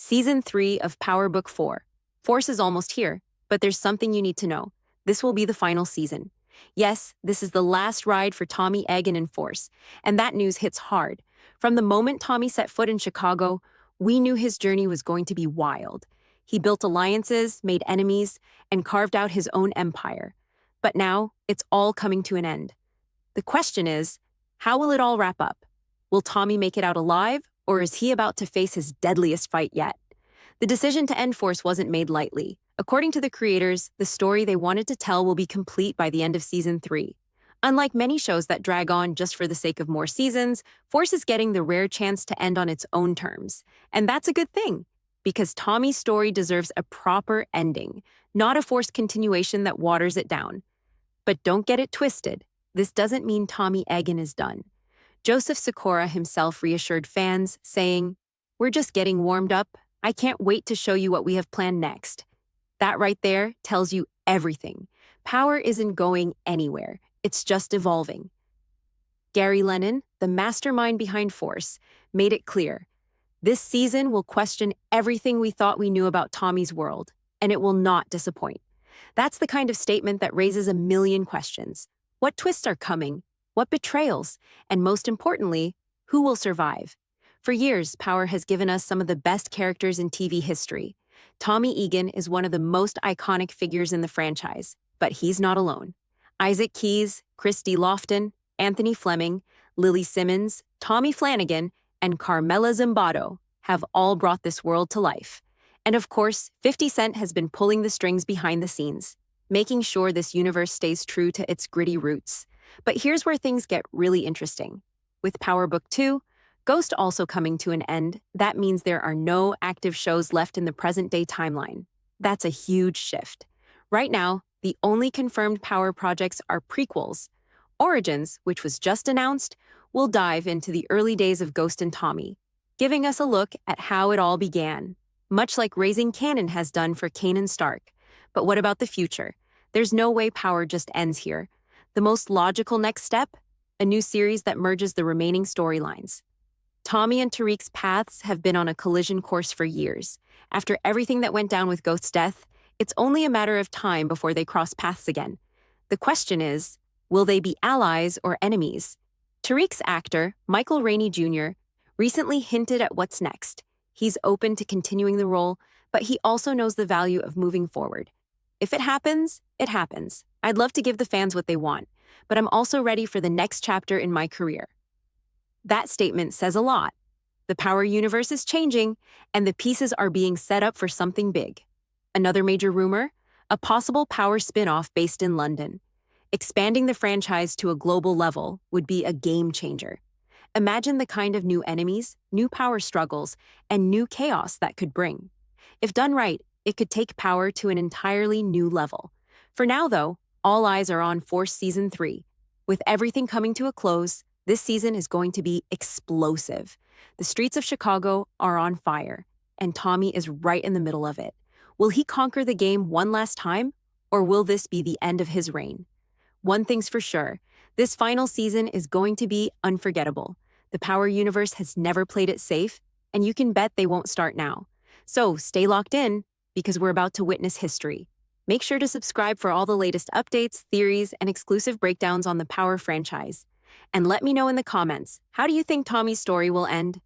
Season 3 of Power Book 4. Force is almost here, but there's something you need to know. This will be the final season. Yes, this is the last ride for Tommy Egan in Force, and that news hits hard. From the moment Tommy set foot in Chicago, we knew his journey was going to be wild. He built alliances, made enemies, and carved out his own empire. But now, it's all coming to an end. The question is, how will it all wrap up? Will Tommy make it out alive, or is he about to face his deadliest fight yet? The decision to end Force wasn't made lightly. According to the creators, the story they wanted to tell will be complete by the end of Season 3. Unlike many shows that drag on just for the sake of more seasons, Force is getting the rare chance to end on its own terms. And that's a good thing, because Tommy's story deserves a proper ending, not a forced continuation that waters it down. But don't get it twisted. This doesn't mean Tommy Egan is done. Joseph Sikora himself reassured fans, saying, "We're just getting warmed up. I can't wait to show you what we have planned next." That right there tells you everything. Power isn't going anywhere. It's just evolving. Gary Lennon, the mastermind behind Force, made it clear. This season will question everything we thought we knew about Tommy's world, and it will not disappoint. That's the kind of statement that raises a million questions. What twists are coming? What betrayals? And most importantly, who will survive? For years, Power has given us some of the best characters in TV history. Tommy Egan is one of the most iconic figures in the franchise, but he's not alone. Isaac Keyes, Christy Lofton, Anthony Fleming, Lily Simmons, Tommy Flanagan, and Carmela Zimbardo have all brought this world to life. And of course, 50 Cent has been pulling the strings behind the scenes, making sure this universe stays true to its gritty roots. But here's where things get really interesting. With Power Book 2, Ghost also coming to an end, that means there are no active shows left in the present-day timeline. That's a huge shift. Right now, the only confirmed Power projects are prequels. Origins, which was just announced, will dive into the early days of Ghost and Tommy, giving us a look at how it all began, much like Raising Kanan has done for Kanan Stark. But what about the future? There's no way Power just ends here. The most logical next step? A new series that merges the remaining storylines. Tommy and Tariq's paths have been on a collision course for years. After everything that went down with Ghost's death, it's only a matter of time before they cross paths again. The question is, will they be allies or enemies? Tariq's actor, Michael Rainey Jr., recently hinted at what's next. He's open to continuing the role, but he also knows the value of moving forward. If it happens, it happens. I'd love to give the fans what they want, but I'm also ready for the next chapter in my career. That statement says a lot. The Power universe is changing, and the pieces are being set up for something big. Another major rumor? A possible Power spin-off based in London. Expanding the franchise to a global level would be a game changer. Imagine the kind of new enemies, new power struggles, and new chaos that could bring. If done right, it could take Power to an entirely new level. For now, though, all eyes are on Force Season 3. With everything coming to a close, this season is going to be explosive. The streets of Chicago are on fire, and Tommy is right in the middle of it. Will he conquer the game one last time, or will this be the end of his reign? One thing's for sure, this final season is going to be unforgettable. The Power universe has never played it safe, and you can bet they won't start now. So stay locked in, because we're about to witness history. Make sure to subscribe for all the latest updates, theories, and exclusive breakdowns on the Power franchise. And let me know in the comments, how do you think Tommy's story will end?